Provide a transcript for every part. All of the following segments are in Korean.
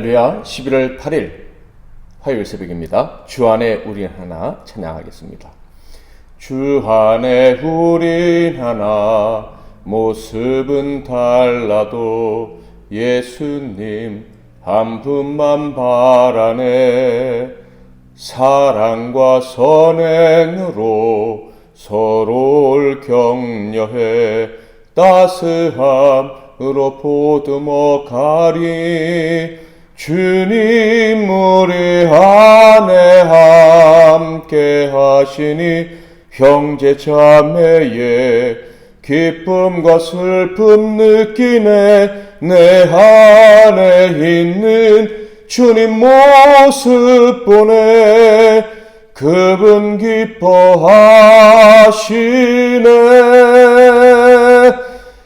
할렐루야. 11월 8일 화요일 새벽입니다. 주 안에 우린 하나 찬양하겠습니다. 주 안에 우린 하나 모습은 달라도 예수님 한 분만 바라네. 사랑과 선행으로 서로를 격려해 따스함으로 보듬어 가리. 주님 우리 안에 함께 하시니 형제 자매의 기쁨과 슬픔 느끼네. 내 안에 있는 주님 모습 보네. 그분 기뻐하시네.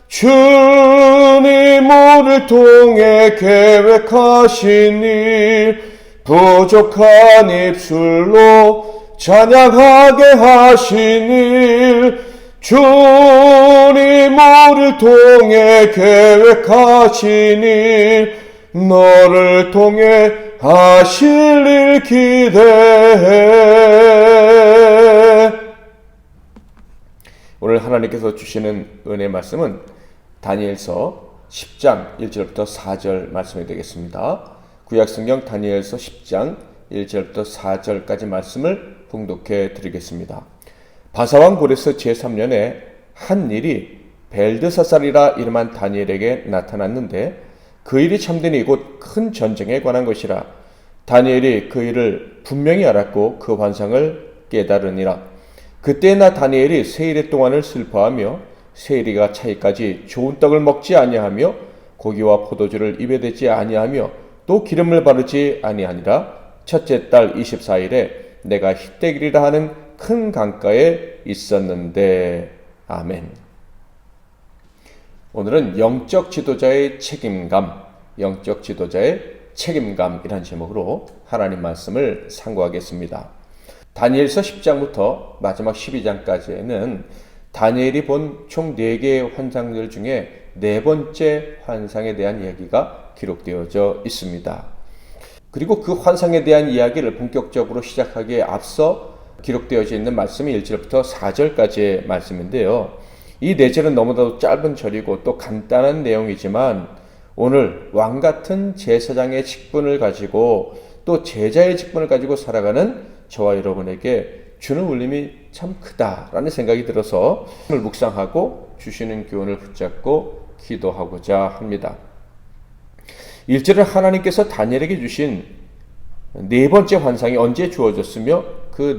주님 우리를 통해 계획하신 일 부족한 입술로 찬양하게 하신 일 주님 우리를 통해 계획하신 일 너를 통해 하실 일 기대해. 오늘 하나님께서 주시는 은혜 말씀은 다니엘서 10장 1절부터 4절 말씀이 되겠습니다. 구약성경 다니엘서 10장 1절부터 4절까지 말씀을 봉독해 드리겠습니다. 바사왕 고레스 제3년에 한 일이 벨드사살이라 이름한 다니엘에게 나타났는데 그 일이 참되니 곧 큰 전쟁에 관한 것이라. 다니엘이 그 일을 분명히 알았고 그 환상을 깨달으니라. 그때나 다니엘이 세일의 동안을 슬퍼하며 세일이가 차기까지 좋은 떡을 먹지 아니하며 고기와 포도주를 입에 대지 아니하며 또 기름을 바르지 아니하니라. 첫째 달 24일에 내가 히떼길이라 하는 큰 강가에 있었는데. 아멘. 오늘은 영적 지도자의 책임감이라는 제목으로 하나님 말씀을 상고하겠습니다. 다니엘서 10장부터 마지막 12장까지는 다니엘이 본 총 4개의 환상들 중에 4번째 환상에 대한 이야기가 기록되어져 있습니다. 그리고 그 환상에 대한 이야기를 본격적으로 시작하기에 앞서 기록되어져 있는 말씀이 1절부터 4절까지의 말씀인데요. 이 4절은 너무나도 짧은 절이고 또 간단한 내용이지만 오늘 왕같은 제사장의 직분을 가지고 또 제자의 직분을 가지고 살아가는 저와 여러분에게 주는 울림이 참 크다라는 생각이 들어서 오늘 묵상하고 주시는 교훈을 붙잡고 기도하고자 합니다. 1절은 하나님께서 다니엘에게 주신 4번째 환상이 언제 주어졌으며 그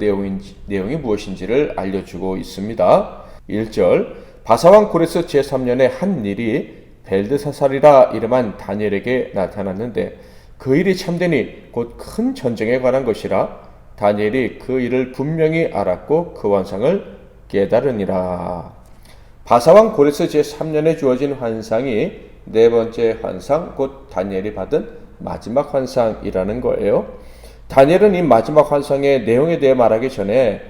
내용이 무엇인지를 알려주고 있습니다. 1절 바사왕 고레스 제3년에 한 일이 벨드사살이라 이름한 다니엘에게 나타났는데 그 일이 참되니 곧 큰 전쟁에 관한 것이라. 다니엘이 그 일을 분명히 알았고 그 환상을 깨달으니라. 바사왕 고레스 제3년에 주어진 환상이 4번째 환상, 곧 다니엘이 받은 마지막 환상이라는 거예요. 다니엘은 이 마지막 환상의 내용에 대해 말하기 전에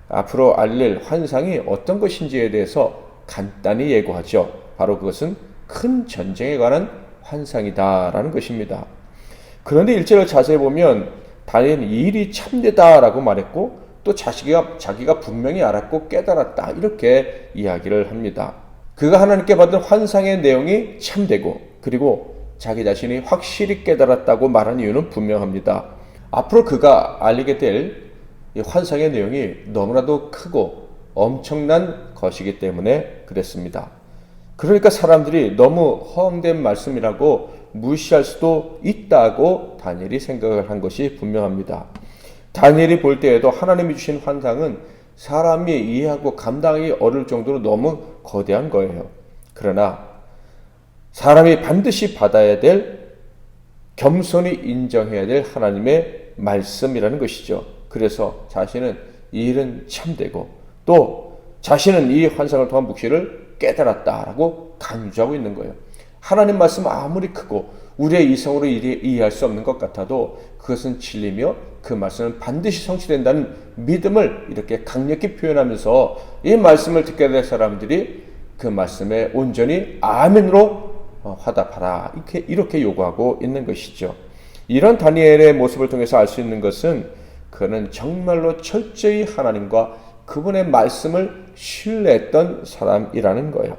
앞으로 알릴 환상이 어떤 것인지에 대해서 간단히 예고하죠. 바로 그것은 큰 전쟁에 관한 환상이다라는 것입니다. 그런데 1절을 자세히 보면 다니엘은 이 일이 참되다라고 말했고 또 자기가 분명히 알았고 깨달았다 이렇게 이야기를 합니다. 그가 하나님께 받은 환상의 내용이 참되고 그리고 자기 자신이 확실히 깨달았다고 말한 이유는 분명합니다. 앞으로 그가 알리게 될 이 환상의 내용이 너무나도 크고 엄청난 것이기 때문에 그랬습니다. 그러니까 사람들이 너무 허황된 말씀이라고 무시할 수도 있다고 다니엘이 생각을 한 것이 분명합니다. 다니엘이 볼 때에도 하나님이 주신 환상은 사람이 이해하고 감당하기 어려울 정도로 너무 거대한 거예요. 그러나 사람이 반드시 받아야 될, 겸손히 인정해야 될 하나님의 말씀이라는 것이죠. 그래서 자신은 이 일은 참되고 또 자신은 이 환상을 통한 묵시를 깨달았다라고 강조하고 있는 거예요. 하나님 말씀 아무리 크고 우리의 이성으로 이해할 수 없는 것 같아도 그것은 진리며 그 말씀은 반드시 성취된다는 믿음을 이렇게 강력히 표현하면서 이 말씀을 듣게 될 사람들이 그 말씀에 온전히 아멘으로 화답하라 이렇게 요구하고 있는 것이죠. 이런 다니엘의 모습을 통해서 알 수 있는 것은 그는 정말로 철저히 하나님과 그분의 말씀을 신뢰했던 사람이라는 거예요.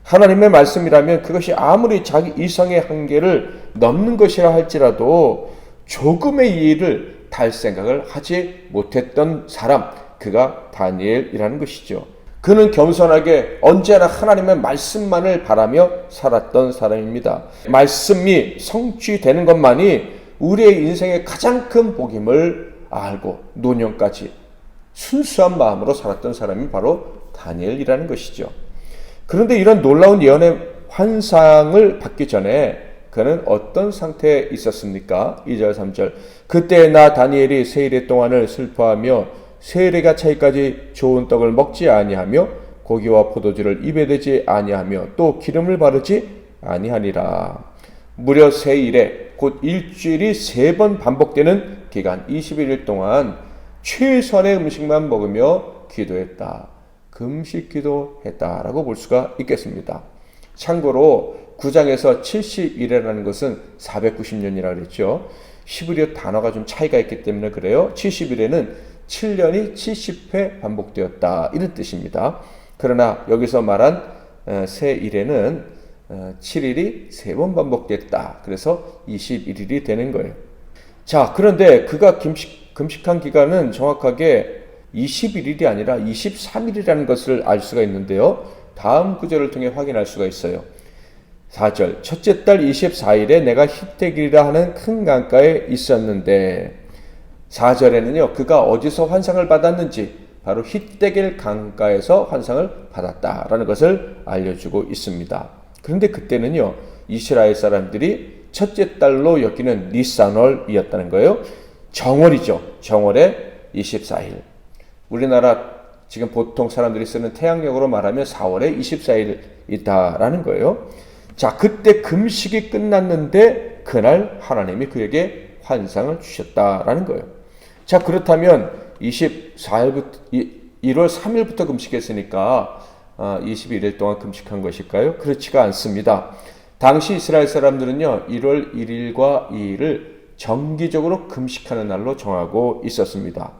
하나님의 말씀이라면 그것이 아무리 자기 이성의 한계를 넘는 것이라 할지라도 조금의 이의를 달 생각을 하지 못했던 사람, 그가 다니엘이라는 것이죠. 그는 겸손하게 언제나 하나님의 말씀만을 바라며 살았던 사람입니다. 말씀이 성취되는 것만이 우리의 인생의 가장 큰 복임을 알고 노년까지 순수한 마음으로 살았던 사람이 바로 다니엘이라는 것이죠. 그런데 이런 놀라운 예언의 환상을 받기 전에 그는 어떤 상태에 있었습니까? 2절 3절 그때 나 다니엘이 세일의 동안을 슬퍼하며 세일에가 차이까지 좋은 떡을 먹지 아니하며 고기와 포도주를 입에 대지 아니하며 또 기름을 바르지 아니하니라. 무려 세일에 곧 일주일이 3번 반복되는 기간 21일 동안 최선의 음식만 먹으며 기도했다. 금식 기도했다라고 볼 수가 있겠습니다. 참고로 9장에서 70일이라는 것은 490년이라고 그랬죠. 히브리어 단어가 좀 차이가 있기 때문에 그래요. 70일에는 7년이 70회 반복되었다 이런 뜻입니다. 그러나 여기서 말한 세일에는 7일이 3번 반복됐다. 그래서 21일이 되는 거예요. 자, 그런데 그가 금식한 기간은 정확하게 21일이 아니라 23일이라는 것을 알 수가 있는데요. 다음 구절을 통해 확인할 수가 있어요. 4절 첫째 달 24일에 내가 힛대길이라 하는 큰 강가에 있었는데 4절에는요. 그가 어디서 환상을 받았는지 바로 힛대길 강가에서 환상을 받았다라는 것을 알려주고 있습니다. 그런데 그때는요. 이스라엘 사람들이 첫째 달로 여기는 니산월이었다는 거예요. 정월이죠. 정월의 24일. 우리나라 지금 보통 사람들이 쓰는 태양력으로 말하면 4월의 24일이다라는 거예요. 자, 그때 금식이 끝났는데 그날 하나님이 그에게 환상을 주셨다라는 거예요. 자, 그렇다면 1월 3일부터 금식했으니까 21일 동안 금식한 것일까요? 그렇지가 않습니다. 당시 이스라엘 사람들은요, 1월 1일과 2일을 정기적으로 금식하는 날로 정하고 있었습니다.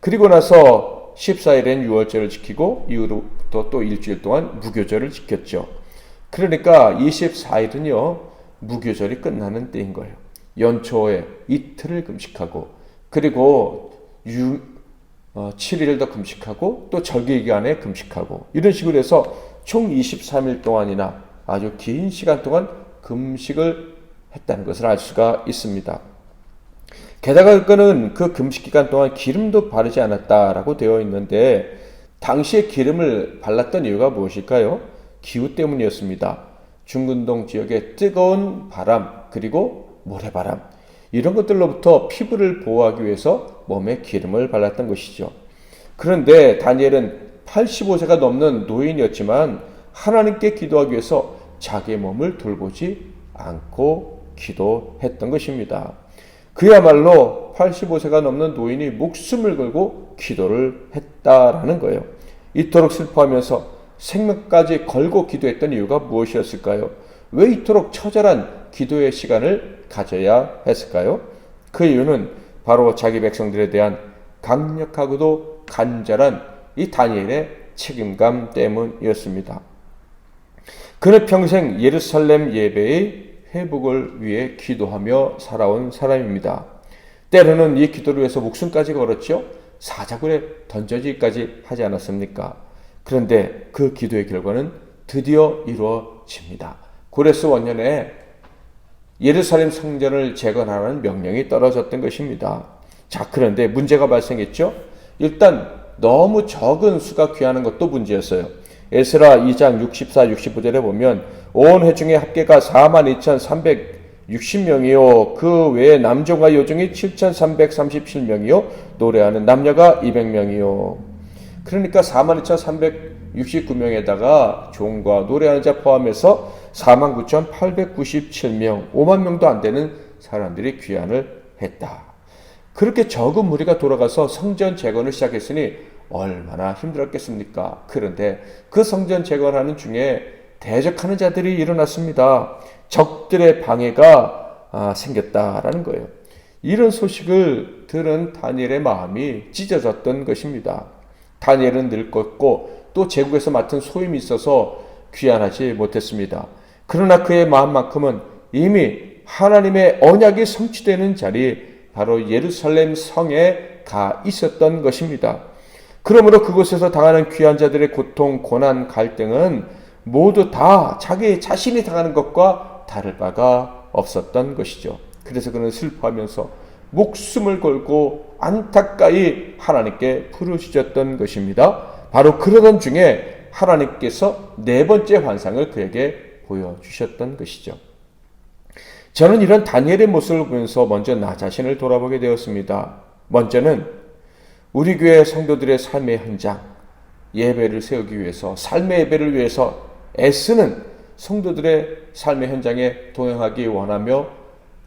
그리고 나서 14일엔 유월절을 지키고 이후로부터 또 일주일 동안 무교절을 지켰죠. 그러니까 24일은요, 무교절이 끝나는 때인 거예요. 연초에 이틀을 금식하고 그리고 7일을 더 금식하고 또 절기기간에 금식하고 이런 식으로 해서 총 23일 동안이나 아주 긴 시간 동안 금식을 했다는 것을 알 수가 있습니다. 게다가 그는 그 금식 기간 동안 기름도 바르지 않았다라고 되어 있는데 당시에 기름을 발랐던 이유가 무엇일까요? 기후 때문이었습니다. 중근동 지역의 뜨거운 바람 그리고 모래바람 이런 것들로부터 피부를 보호하기 위해서 몸에 기름을 발랐던 것이죠. 그런데 다니엘은 85세가 넘는 노인이었지만 하나님께 기도하기 위해서 자기의 몸을 돌보지 않고 기도했던 것입니다. 그야말로 85세가 넘는 노인이 목숨을 걸고 기도를 했다라는 거예요. 이토록 슬퍼하면서 생명까지 걸고 기도했던 이유가 무엇이었을까요? 왜 이토록 처절한 기도의 시간을 가져야 했을까요? 그 이유는 바로 자기 백성들에 대한 강력하고도 간절한 이 다니엘의 책임감 때문이었습니다. 그는 평생 예루살렘 예배의 회복을 위해 기도하며 살아온 사람입니다. 때로는 이 기도를 위해서 목숨까지 걸었죠. 사자굴에 던져지기까지 하지 않았습니까? 그런데 그 기도의 결과는 드디어 이루어집니다. 고레스 원년에 예루살렘 성전을 재건하라는 명령이 떨어졌던 것입니다. 자, 그런데 문제가 발생했죠. 일단 너무 적은 수가 귀하는 것도 문제였어요. 에스라 2장 64, 65절에 보면 온 회중의 합계가 42,360명이요 그 외에 남종과 여종이 7,337명이요 노래하는 남녀가 200명이요. 그러니까 42,369명에다가 종과 노래하는 자 포함해서 49,897명, 5만 명도 안 되는 사람들이 귀환을 했다. 그렇게 적은 무리가 돌아가서 성전 재건을 시작했으니 얼마나 힘들었겠습니까? 그런데 그 성전 재건하는 중에 대적하는 자들이 일어났습니다. 적들의 방해가 생겼다라는 거예요. 이런 소식을 들은 다니엘의 마음이 찢어졌던 것입니다. 다니엘은 늙었고 또 제국에서 맡은 소임이 있어서 귀환하지 못했습니다. 그러나 그의 마음만큼은 이미 하나님의 언약이 성취되는 자리, 바로 예루살렘 성에 가 있었던 것입니다. 그러므로 그곳에서 당하는 귀한 자들의 고통, 고난, 갈등은 모두 다 자기 자신이 당하는 것과 다를 바가 없었던 것이죠. 그래서 그는 슬퍼하면서 목숨을 걸고 안타까이 하나님께 부르짖었던 것입니다. 바로 그러던 중에 하나님께서 네 번째 환상을 그에게 보여주셨던 것이죠. 저는 이런 다니엘의 모습을 보면서 먼저 나 자신을 돌아보게 되었습니다. 먼저는 우리 교회 성도들의 삶의 현장, 예배를 세우기 위해서, 삶의 예배를 위해서 애쓰는 성도들의 삶의 현장에 동행하기 원하며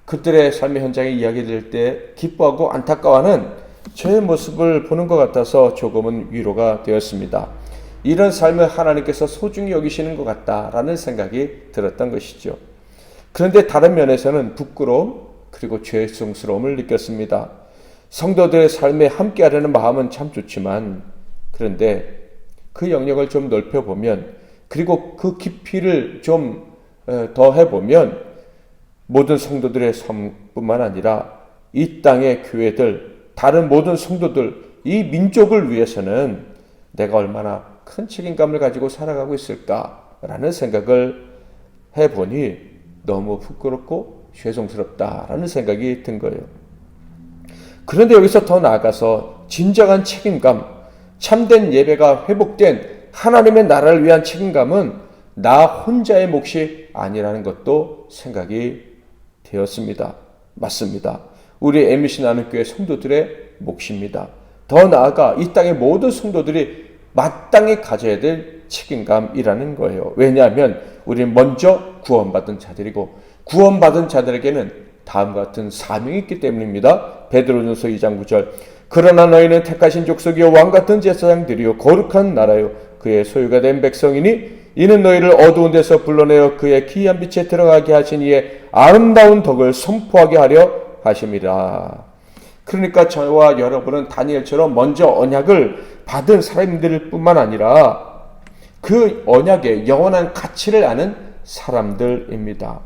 그들의 삶의 현장에 이야기될 때 기뻐하고 안타까워하는 저의 모습을 보는 것 같아서 조금은 위로가 되었습니다. 이런 삶을 하나님께서 소중히 여기시는 것 같다라는 생각이 들었던 것이죠. 그런데 다른 면에서는 부끄러움 그리고 죄송스러움을 느꼈습니다. 성도들의 삶에 함께하려는 마음은 참 좋지만, 그런데 그 영역을 좀 넓혀보면, 그리고 그 깊이를 좀 더 해보면 모든 성도들의 삶뿐만 아니라 이 땅의 교회들, 다른 모든 성도들, 이 민족을 위해서는 내가 얼마나 큰 책임감을 가지고 살아가고 있을까라는 생각을 해보니 너무 부끄럽고 죄송스럽다라는 생각이 든 거예요. 그런데 여기서 더 나아가서 진정한 책임감, 참된 예배가 회복된 하나님의 나라를 위한 책임감은 나 혼자의 몫이 아니라는 것도 생각이 되었습니다. 맞습니다. 우리 MBC 나눔교회 성도들의 몫입니다. 더 나아가 이 땅의 모든 성도들이 마땅히 가져야 될 책임감이라는 거예요. 왜냐하면 우리는 먼저 구원받은 자들이고 구원받은 자들에게는 다음과 같은 사명이 있기 때문입니다. 베드로전서 2장 9절, 그러나 너희는 택하신 족속이요 왕같은 제사장들이요 거룩한 나라요 그의 소유가 된 백성이니 이는 너희를 어두운 데서 불러내어 그의 기이한 빛에 들어가게 하신 이의 아름다운 덕을 선포하게 하려 하심이라. 그러니까 저와 여러분은 다니엘처럼 먼저 언약을 받은 사람들 뿐만 아니라 그 언약의 영원한 가치를 아는 사람들입니다.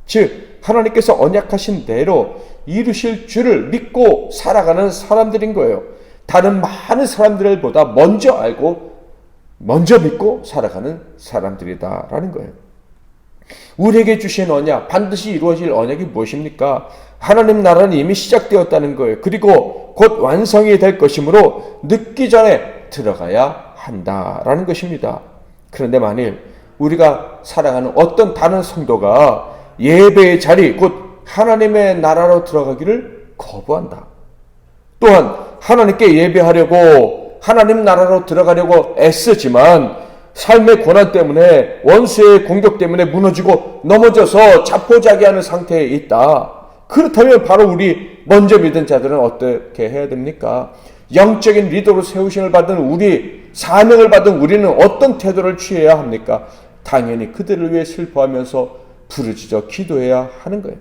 즉 하나님께서 언약하신 대로 이루실 줄을 믿고 살아가는 사람들인 거예요. 다른 많은 사람들보다 먼저 알고 먼저 믿고 살아가는 사람들이다라는 거예요. 우리에게 주신 언약, 반드시 이루어질 언약이 무엇입니까? 하나님 나라는 이미 시작되었다는 거예요. 그리고 곧 완성이 될 것이므로 늦기 전에 들어가야 한다라는 것입니다. 그런데 만일 우리가 사랑하는 어떤 다른 성도가 예배의 자리, 곧 하나님의 나라로 들어가기를 거부한다. 또한 하나님께 예배하려고 하나님 나라로 들어가려고 애쓰지만 삶의 고난 때문에, 원수의 공격 때문에 무너지고 넘어져서 자포자기하는 상태에 있다. 그렇다면 바로 우리 먼저 믿은 자들은 어떻게 해야 됩니까? 영적인 리더로 세우심을 받은 우리, 사명을 받은 우리는 어떤 태도를 취해야 합니까? 당연히 그들을 위해 슬퍼하면서 부르짖어 기도해야 하는 거예요.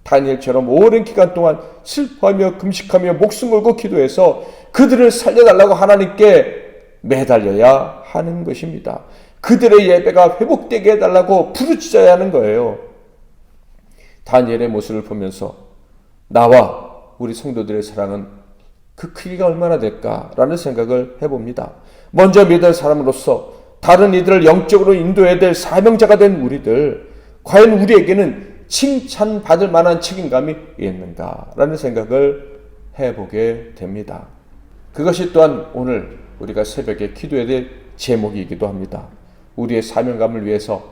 다니엘처럼 오랜 기간 동안 슬퍼하며 금식하며 목숨 걸고 기도해서 그들을 살려달라고 하나님께 매달려야 하는 것입니다. 그들의 예배가 회복되게 해달라고 부르짖어야 하는 거예요. 다니엘의 모습을 보면서 나와 우리 성도들의 사랑은 그 크기가 얼마나 될까라는 생각을 해봅니다. 먼저 믿은 사람으로서 다른 이들을 영적으로 인도해야 될 사명자가 된 우리들, 과연 우리에게는 칭찬받을 만한 책임감이 있는가라는 생각을 해보게 됩니다. 그것이 또한 오늘 우리가 새벽에 기도해야 될 제목이기도 합니다. 우리의 사명감을 위해서,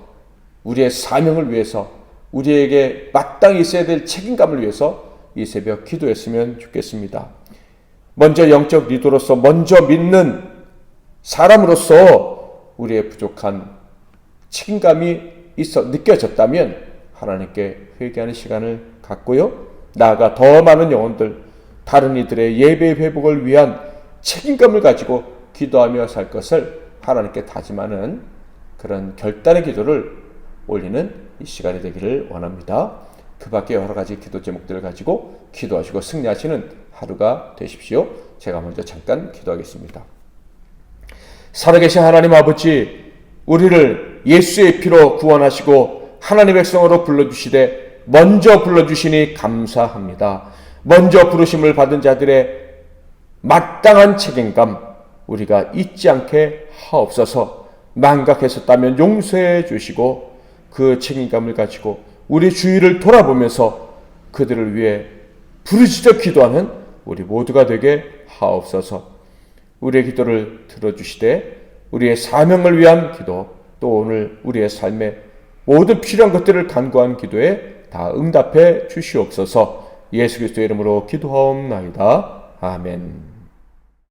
우리의 사명을 위해서, 우리에게 마땅히 있어야 될 책임감을 위해서 이 새벽 기도했으면 좋겠습니다. 먼저 영적 리더로서, 먼저 믿는 사람으로서 우리의 부족한 책임감이 느껴졌다면 하나님께 회개하는 시간을 갖고요, 나아가 더 많은 영혼들, 다른 이들의 예배 회복을 위한 책임감을 가지고 기도하며 살 것을 하나님께 다짐하는 그런 결단의 기도를 올리는 이 시간이 되기를 원합니다. 그 밖에 여러 가지 기도 제목들을 가지고 기도하시고 승리하시는 하루가 되십시오. 제가 먼저 잠깐 기도하겠습니다. 살아계신 하나님 아버지, 우리를 예수의 피로 구원하시고 하나님의 백성으로 불러주시되 먼저 불러주시니 감사합니다. 먼저 부르심을 받은 자들의 마땅한 책임감 우리가 잊지 않게 하옵소서. 망각했었다면 용서해 주시고 그 책임감을 가지고 우리 주위를 돌아보면서 그들을 위해 부르짖어 기도하는 우리 모두가 되게 하옵소서. 우리의 기도를 들어주시되 우리의 사명을 위한 기도, 또 오늘 우리의 삶에 모든 필요한 것들을 간구한 기도에 다 응답해 주시옵소서. 예수 그리스도의 이름으로 기도하옵나이다. 아멘.